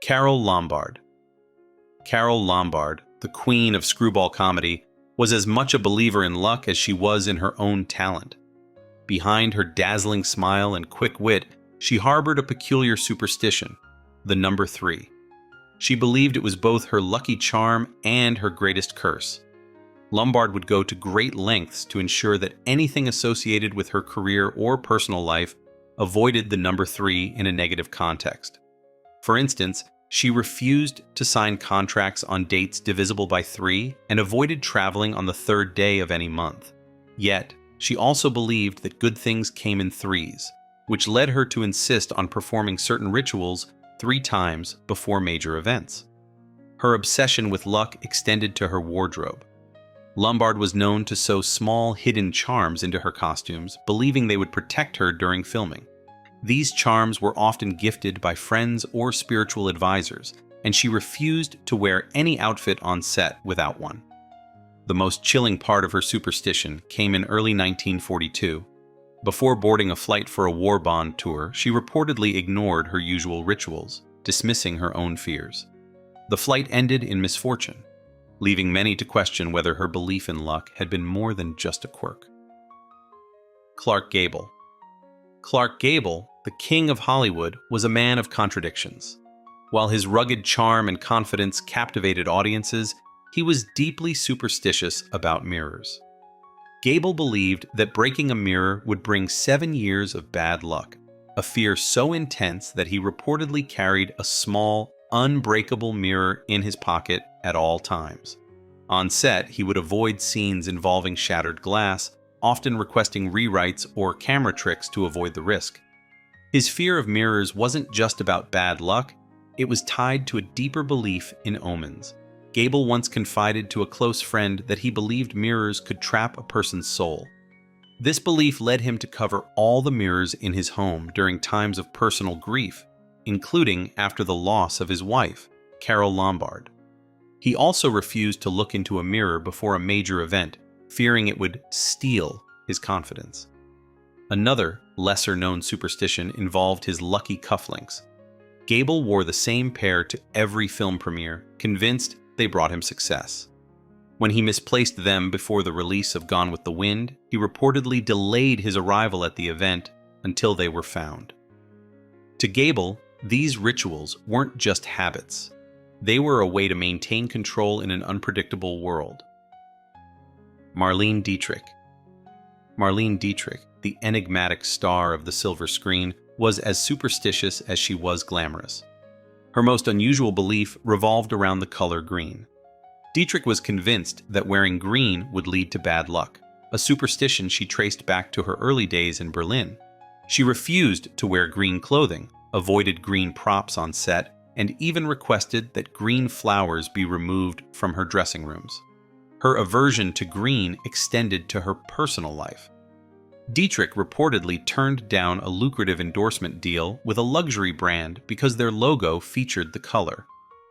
Carole Lombard. Carole Lombard, the queen of screwball comedy, was as much a believer in luck as she was in her own talent. Behind her dazzling smile and quick wit, she harbored a peculiar superstition, the number 3. She believed it was both her lucky charm and her greatest curse. Lombard would go to great lengths to ensure that anything associated with her career or personal life avoided the number 3 in a negative context. For instance, she refused to sign contracts on dates divisible by 3 and avoided traveling on the 3rd day of any month. Yet, she also believed that good things came in 3s, which led her to insist on performing certain rituals 3 times before major events. Her obsession with luck extended to her wardrobe. Lombard was known to sew small, hidden charms into her costumes, believing they would protect her during filming. These charms were often gifted by friends or spiritual advisors, and she refused to wear any outfit on set without one. The most chilling part of her superstition came in early 1942. Before boarding a flight for a war bond tour, she reportedly ignored her usual rituals, dismissing her own fears. The flight ended in misfortune, leaving many to question whether her belief in luck had been more than just a quirk. Clark Gable. Clark Gable, the king of Hollywood, was a man of contradictions. While his rugged charm and confidence captivated audiences, he was deeply superstitious about mirrors. Gable believed that breaking a mirror would bring 7 years of bad luck, a fear so intense that he reportedly carried a small, unbreakable mirror in his pocket at all times. On set, he would avoid scenes involving shattered glass, often requesting rewrites or camera tricks to avoid the risk. His fear of mirrors wasn't just about bad luck, it was tied to a deeper belief in omens. Gable once confided to a close friend that he believed mirrors could trap a person's soul. This belief led him to cover all the mirrors in his home during times of personal grief, including after the loss of his wife, Carole Lombard. He also refused to look into a mirror before a major event, fearing it would steal his confidence. Another, lesser-known superstition involved his lucky cufflinks. Gable wore the same pair to every film premiere, convinced they brought him success. When he misplaced them before the release of Gone with the Wind, he reportedly delayed his arrival at the event until they were found. To Gable, these rituals weren't just habits. They were a way to maintain control in an unpredictable world. Marlene Dietrich. Marlene Dietrich, the enigmatic star of the silver screen, was as superstitious as she was glamorous. Her most unusual belief revolved around the color green. Dietrich was convinced that wearing green would lead to bad luck, a superstition she traced back to her early days in Berlin. She refused to wear green clothing, avoided green props on set, and even requested that green flowers be removed from her dressing rooms. Her aversion to green extended to her personal life. Dietrich reportedly turned down a lucrative endorsement deal with a luxury brand because their logo featured the color.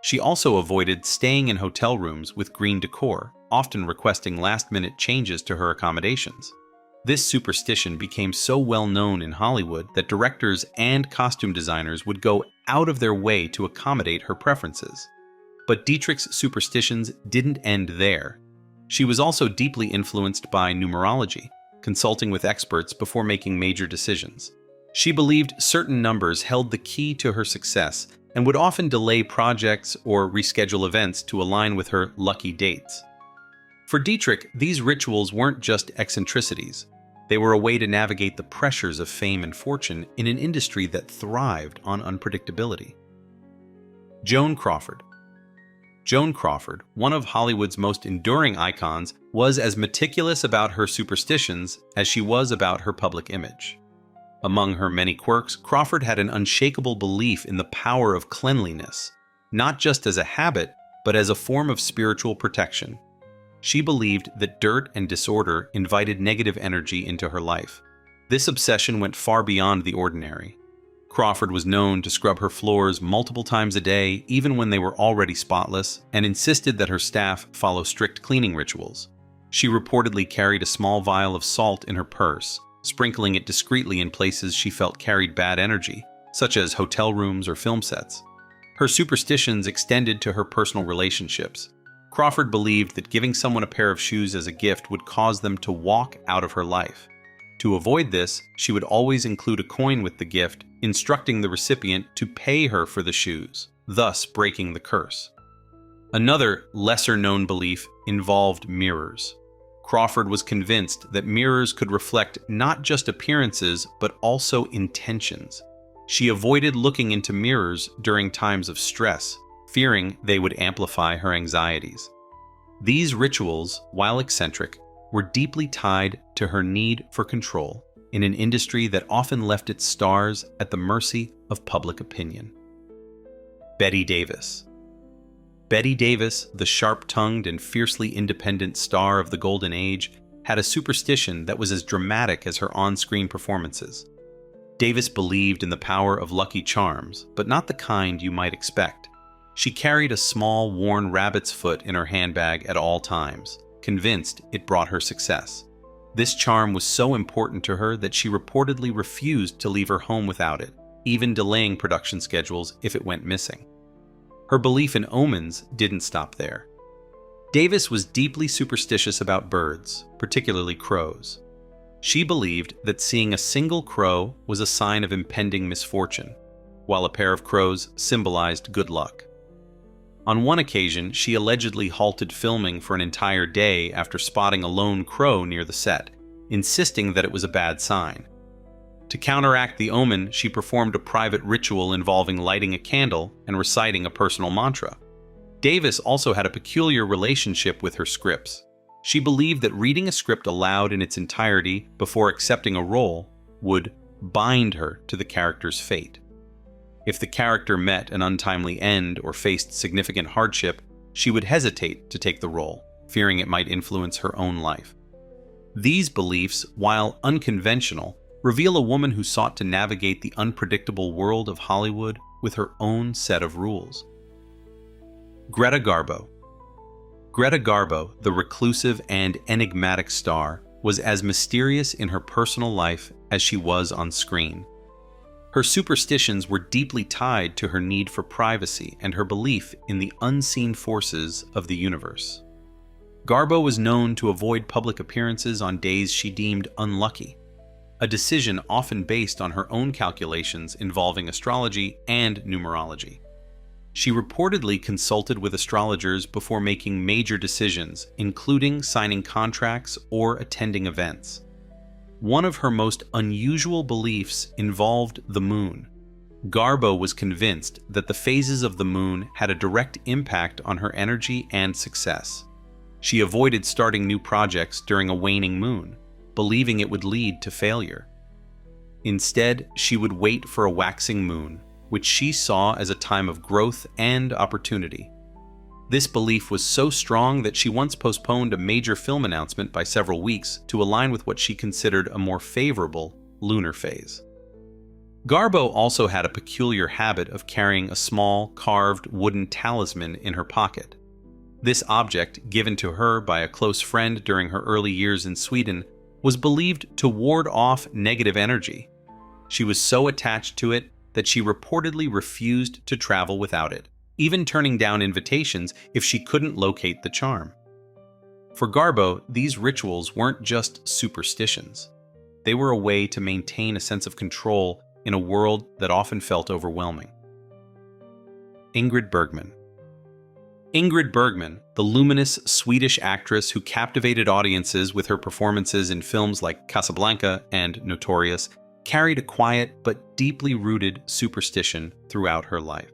She also avoided staying in hotel rooms with green decor, often requesting last-minute changes to her accommodations. This superstition became so well known in Hollywood that directors and costume designers would go out of their way to accommodate her preferences. But Dietrich's superstitions didn't end there. She was also deeply influenced by numerology, consulting with experts before making major decisions. She believed certain numbers held the key to her success and would often delay projects or reschedule events to align with her lucky dates. For Dietrich, these rituals weren't just eccentricities. They were a way to navigate the pressures of fame and fortune in an industry that thrived on unpredictability. Joan Crawford. Joan Crawford, one of Hollywood's most enduring icons, was as meticulous about her superstitions as she was about her public image. Among her many quirks, Crawford had an unshakable belief in the power of cleanliness, not just as a habit, but as a form of spiritual protection. She believed that dirt and disorder invited negative energy into her life. This obsession went far beyond the ordinary. Crawford was known to scrub her floors multiple times a day, even when they were already spotless, and insisted that her staff follow strict cleaning rituals. She reportedly carried a small vial of salt in her purse, sprinkling it discreetly in places she felt carried bad energy, such as hotel rooms or film sets. Her superstitions extended to her personal relationships. Crawford believed that giving someone a pair of shoes as a gift would cause them to walk out of her life. To avoid this, she would always include a coin with the gift, instructing the recipient to pay her for the shoes, thus breaking the curse. Another, lesser-known belief involved mirrors. Crawford was convinced that mirrors could reflect not just appearances, but also intentions. She avoided looking into mirrors during times of stress, fearing they would amplify her anxieties. These rituals, while eccentric, were deeply tied to her need for control in an industry that often left its stars at the mercy of public opinion. Bette Davis. Bette Davis, the sharp-tongued and fiercely independent star of the Golden Age, had a superstition that was as dramatic as her on-screen performances. Davis believed in the power of lucky charms, but not the kind you might expect. She carried a small, worn rabbit's foot in her handbag at all times, convinced it brought her success. This charm was so important to her that she reportedly refused to leave her home without it, even delaying production schedules if it went missing. Her belief in omens didn't stop there. Davis was deeply superstitious about birds, particularly crows. She believed that seeing a single crow was a sign of impending misfortune, while a pair of crows symbolized good luck. On one occasion, she allegedly halted filming for an entire day after spotting a lone crow near the set, insisting that it was a bad sign. To counteract the omen, she performed a private ritual involving lighting a candle and reciting a personal mantra. Davis also had a peculiar relationship with her scripts. She believed that reading a script aloud in its entirety before accepting a role would bind her to the character's fate. If the character met an untimely end or faced significant hardship, she would hesitate to take the role, fearing it might influence her own life. These beliefs, while unconventional, reveal a woman who sought to navigate the unpredictable world of Hollywood with her own set of rules. Greta Garbo. Greta Garbo, the reclusive and enigmatic star, was as mysterious in her personal life as she was on screen. Her superstitions were deeply tied to her need for privacy and her belief in the unseen forces of the universe. Garbo was known to avoid public appearances on days she deemed unlucky, a decision often based on her own calculations involving astrology and numerology. She reportedly consulted with astrologers before making major decisions, including signing contracts or attending events. One of her most unusual beliefs involved the moon. Garbo was convinced that the phases of the moon had a direct impact on her energy and success. She avoided starting new projects during a waning moon, believing it would lead to failure. Instead, she would wait for a waxing moon, which she saw as a time of growth and opportunity. This belief was so strong that she once postponed a major film announcement by several weeks to align with what she considered a more favorable lunar phase. Garbo also had a peculiar habit of carrying a small, carved wooden talisman in her pocket. This object, given to her by a close friend during her early years in Sweden, was believed to ward off negative energy. She was so attached to it that she reportedly refused to travel without it, even turning down invitations if she couldn't locate the charm. For Garbo, these rituals weren't just superstitions. They were a way to maintain a sense of control in a world that often felt overwhelming. Ingrid Bergman. Ingrid Bergman, the luminous Swedish actress who captivated audiences with her performances in films like Casablanca and Notorious, carried a quiet but deeply rooted superstition throughout her life.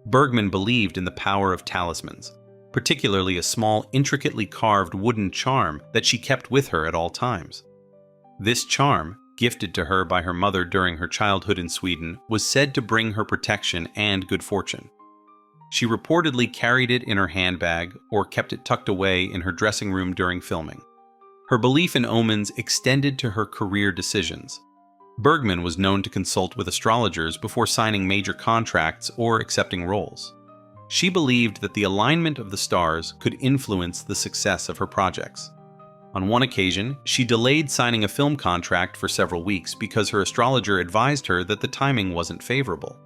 Bergman believed in the power of talismans, particularly a small, intricately carved wooden charm that she kept with her at all times. This charm, gifted to her by her mother during her childhood in Sweden, was said to bring her protection and good fortune. She reportedly carried it in her handbag or kept it tucked away in her dressing room during filming. Her belief in omens extended to her career decisions. Bergman was known to consult with astrologers before signing major contracts or accepting roles. She believed that the alignment of the stars could influence the success of her projects. On one occasion, she delayed signing a film contract for several weeks because her astrologer advised her that the timing wasn't favorable.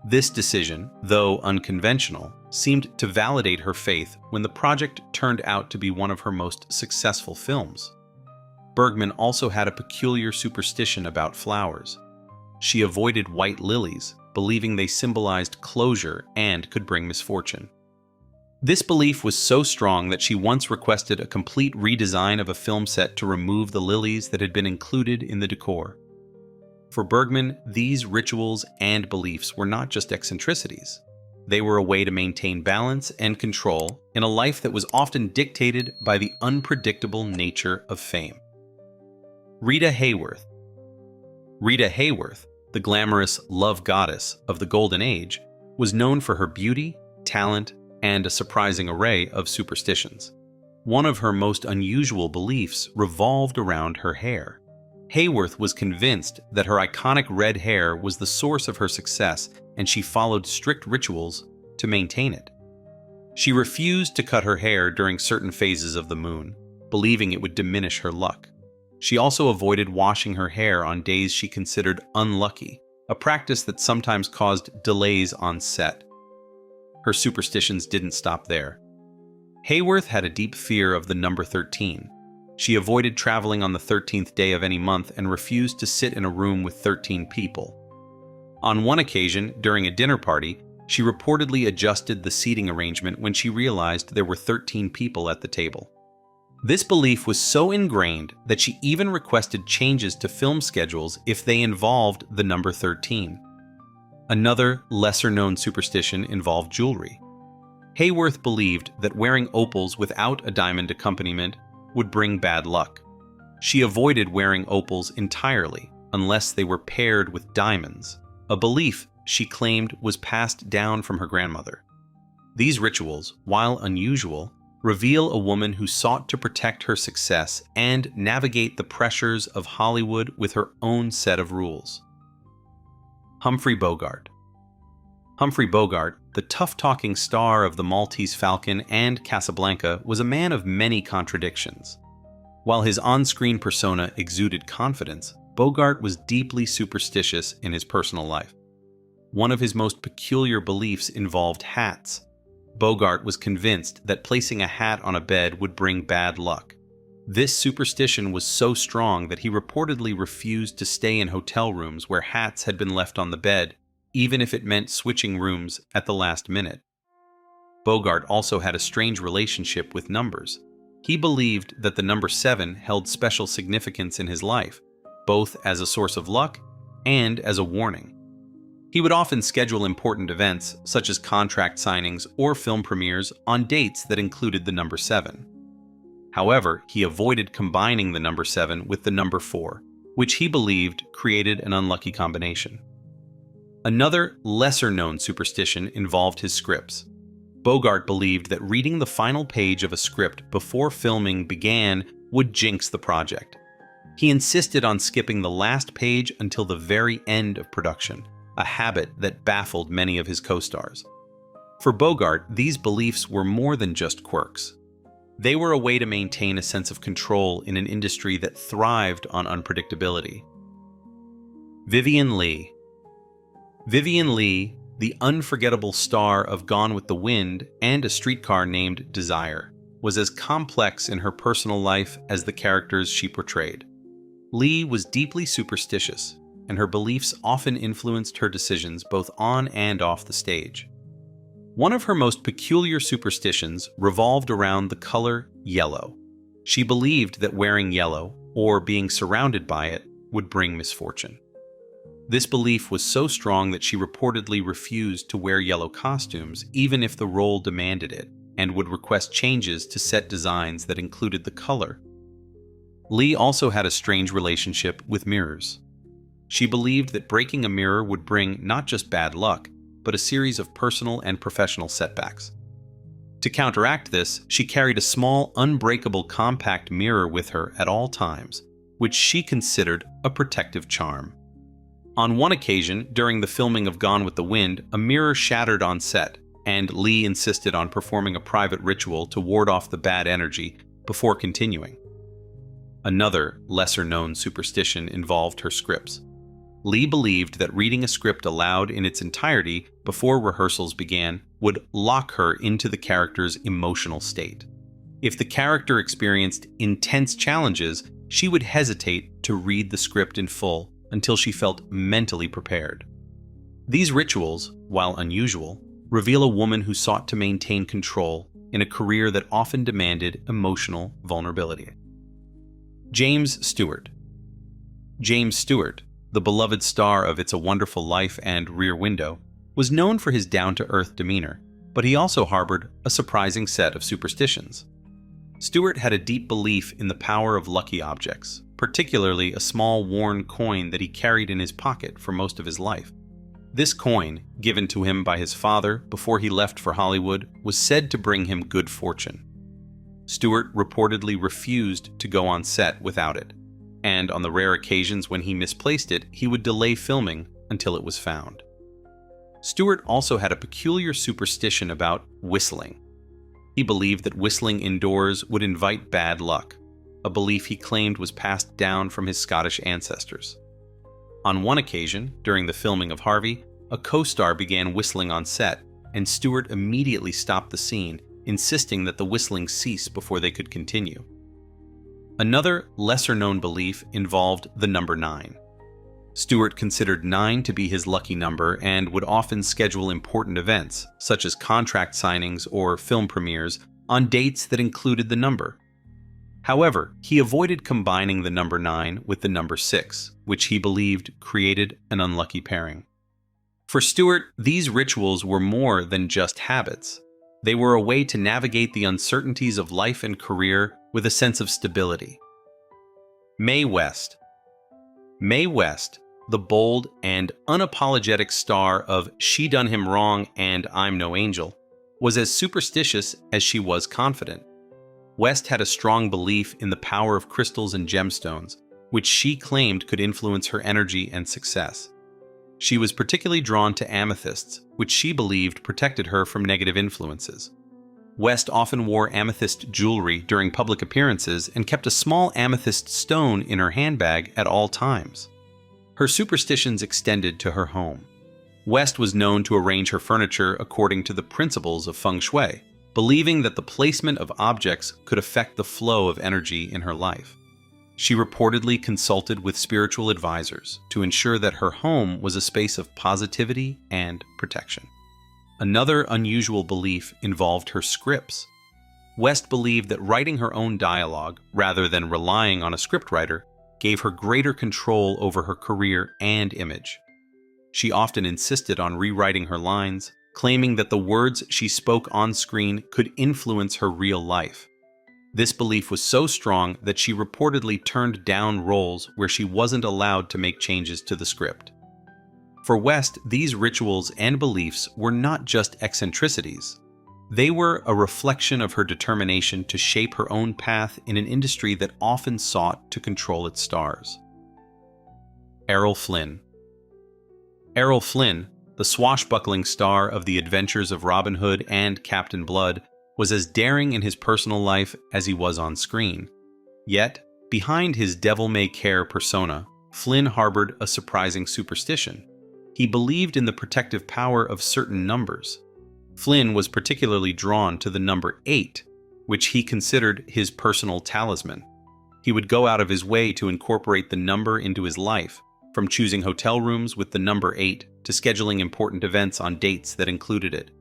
This decision, though unconventional, seemed to validate her faith when the project turned out to be one of her most successful films. Bergman also had a peculiar superstition about flowers. She avoided white lilies, believing they symbolized closure and could bring misfortune. This belief was so strong that she once requested a complete redesign of a film set to remove the lilies that had been included in the decor. For Bergman, these rituals and beliefs were not just eccentricities. They were a way to maintain balance and control in a life that was often dictated by the unpredictable nature of fame. Rita Hayworth. Rita Hayworth, the glamorous love goddess of the Golden Age, was known for her beauty, talent, and a surprising array of superstitions. One of her most unusual beliefs revolved around her hair. Hayworth was convinced that her iconic red hair was the source of her success, and she followed strict rituals to maintain it. She refused to cut her hair during certain phases of the moon, believing it would diminish her luck. She also avoided washing her hair on days she considered unlucky, a practice that sometimes caused delays on set. Her superstitions didn't stop there. Hayworth had a deep fear of the number 13. She avoided traveling on the 13th day of any month and refused to sit in a room with 13 people. On one occasion, during a dinner party, she reportedly adjusted the seating arrangement when she realized there were 13 people at the table. This belief was so ingrained that she even requested changes to film schedules if they involved the number 13. Another, lesser-known superstition involved jewelry. Hayworth believed that wearing opals without a diamond accompaniment would bring bad luck. She avoided wearing opals entirely unless they were paired with diamonds, a belief she claimed was passed down from her grandmother. These rituals, while unusual, reveal a woman who sought to protect her success and navigate the pressures of Hollywood with her own set of rules. Humphrey Bogart. Humphrey Bogart, the tough-talking star of The Maltese Falcon and Casablanca, was a man of many contradictions. While his on-screen persona exuded confidence, Bogart was deeply superstitious in his personal life. One of his most peculiar beliefs involved hats. Bogart was convinced that placing a hat on a bed would bring bad luck. This superstition was so strong that he reportedly refused to stay in hotel rooms where hats had been left on the bed, even if it meant switching rooms at the last minute. Bogart also had a strange relationship with numbers. He believed that the number 7 held special significance in his life, both as a source of luck and as a warning. He would often schedule important events, such as contract signings or film premieres, on dates that included the number 7. However, he avoided combining the number 7 with the number 4, which he believed created an unlucky combination. Another, lesser-known superstition involved his scripts. Bogart believed that reading the final page of a script before filming began would jinx the project. He insisted on skipping the last page until the very end of production, a habit that baffled many of his co-stars. For Bogart, these beliefs were more than just quirks. They were a way to maintain a sense of control in an industry that thrived on unpredictability. Vivien Leigh. Vivien Leigh, the unforgettable star of Gone with the Wind and A Streetcar Named Desire, was as complex in her personal life as the characters she portrayed. Leigh was deeply superstitious, and her beliefs often influenced her decisions both on and off the stage. One of her most peculiar superstitions revolved around the color yellow. She believed that wearing yellow, or being surrounded by it, would bring misfortune. This belief was so strong that she reportedly refused to wear yellow costumes even if the role demanded it, and would request changes to set designs that included the color. Leigh also had a strange relationship with mirrors. She believed that breaking a mirror would bring not just bad luck, but a series of personal and professional setbacks. To counteract this, she carried a small, unbreakable compact mirror with her at all times, which she considered a protective charm. On one occasion, during the filming of Gone with the Wind, a mirror shattered on set, and Leigh insisted on performing a private ritual to ward off the bad energy before continuing. Another, lesser-known superstition involved her scripts. Lee believed that reading a script aloud in its entirety before rehearsals began would lock her into the character's emotional state. If the character experienced intense challenges, she would hesitate to read the script in full until she felt mentally prepared. These rituals, while unusual, reveal a woman who sought to maintain control in a career that often demanded emotional vulnerability. James Stewart. James Stewart, the beloved star of It's a Wonderful Life and Rear Window, was known for his down-to-earth demeanor, but he also harbored a surprising set of superstitions. Stewart had a deep belief in the power of lucky objects, particularly a small worn coin that he carried in his pocket for most of his life. This coin, given to him by his father before he left for Hollywood, was said to bring him good fortune. Stewart reportedly refused to go on set without it, and on the rare occasions when he misplaced it, he would delay filming until it was found. Stewart also had a peculiar superstition about whistling. He believed that whistling indoors would invite bad luck, a belief he claimed was passed down from his Scottish ancestors. On one occasion, during the filming of Harvey, a co-star began whistling on set, and Stewart immediately stopped the scene, insisting that the whistling cease before they could continue. Another, lesser-known belief involved the number 9. Stewart considered 9 to be his lucky number and would often schedule important events, such as contract signings or film premieres, on dates that included the number. However, he avoided combining the number 9 with the number 6, which he believed created an unlucky pairing. For Stewart, these rituals were more than just habits. They were a way to navigate the uncertainties of life and career with a sense of stability. Mae West. Mae West, the bold and unapologetic star of She Done Him Wrong and I'm No Angel, was as superstitious as she was confident. West had a strong belief in the power of crystals and gemstones, which she claimed could influence her energy and success. She was particularly drawn to amethysts, which she believed protected her from negative influences. West often wore amethyst jewelry during public appearances and kept a small amethyst stone in her handbag at all times. Her superstitions extended to her home. West was known to arrange her furniture according to the principles of feng shui, believing that the placement of objects could affect the flow of energy in her life. She reportedly consulted with spiritual advisors to ensure that her home was a space of positivity and protection. Another unusual belief involved her scripts. West believed that writing her own dialogue, rather than relying on a scriptwriter, gave her greater control over her career and image. She often insisted on rewriting her lines, claiming that the words she spoke on screen could influence her real life. This belief was so strong that she reportedly turned down roles where she wasn't allowed to make changes to the script. For West, these rituals and beliefs were not just eccentricities. They were a reflection of her determination to shape her own path in an industry that often sought to control its stars. Errol Flynn. Errol Flynn, the swashbuckling star of The Adventures of Robin Hood and Captain Blood, was as daring in his personal life as he was on screen. Yet, behind his devil-may-care persona, Flynn harbored a surprising superstition. He believed in the protective power of certain numbers. Flynn was particularly drawn to the number 8, which he considered his personal talisman. He would go out of his way to incorporate the number into his life, from choosing hotel rooms with the number 8 to scheduling important events on dates that included it.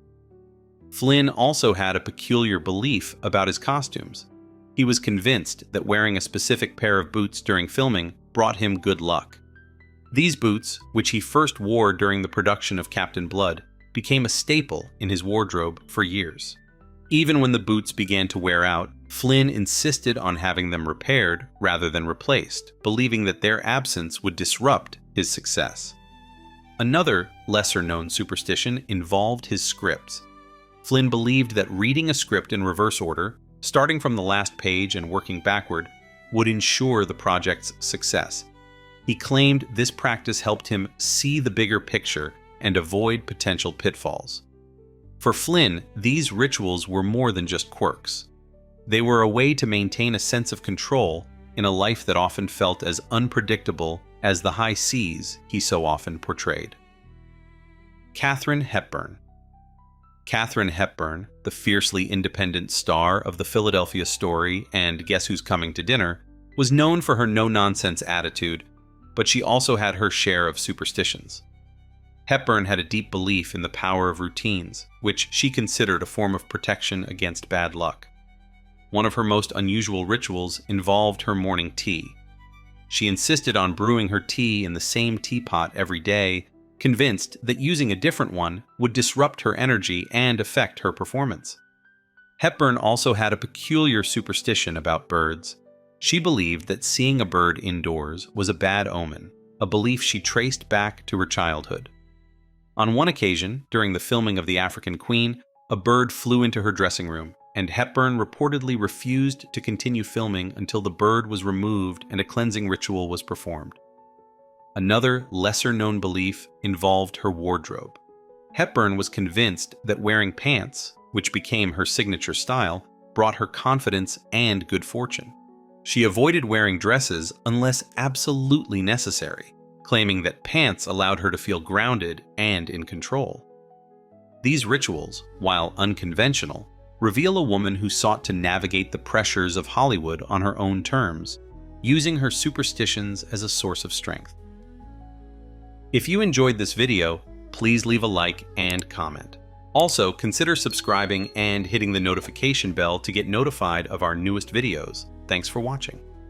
Flynn also had a peculiar belief about his costumes. He was convinced that wearing a specific pair of boots during filming brought him good luck. These boots, which he first wore during the production of Captain Blood, became a staple in his wardrobe for years. Even when the boots began to wear out, Flynn insisted on having them repaired rather than replaced, believing that their absence would disrupt his success. Another, lesser-known superstition involved his scripts. Flynn believed that reading a script in reverse order, starting from the last page and working backward, would ensure the project's success. He claimed this practice helped him see the bigger picture and avoid potential pitfalls. For Flynn, these rituals were more than just quirks. They were a way to maintain a sense of control in a life that often felt as unpredictable as the high seas he so often portrayed. Katharine Hepburn. Katharine Hepburn, the fiercely independent star of the Philadelphia Story and Guess Who's Coming to Dinner, was known for her no-nonsense attitude, but she also had her share of superstitions. Hepburn had a deep belief in the power of routines, which she considered a form of protection against bad luck. One of her most unusual rituals involved her morning tea. She insisted on brewing her tea in the same teapot every day, convinced that using a different one would disrupt her energy and affect her performance. Hepburn also had a peculiar superstition about birds. She believed that seeing a bird indoors was a bad omen, a belief she traced back to her childhood. On one occasion, during the filming of The African Queen, a bird flew into her dressing room, and Hepburn reportedly refused to continue filming until the bird was removed and a cleansing ritual was performed. Another, lesser-known belief involved her wardrobe. Hepburn was convinced that wearing pants, which became her signature style, brought her confidence and good fortune. She avoided wearing dresses unless absolutely necessary, claiming that pants allowed her to feel grounded and in control. These rituals, while unconventional, reveal a woman who sought to navigate the pressures of Hollywood on her own terms, using her superstitions as a source of strength. If you enjoyed this video, please leave a like and comment. Also, consider subscribing and hitting the notification bell to get notified of our newest videos. Thanks for watching.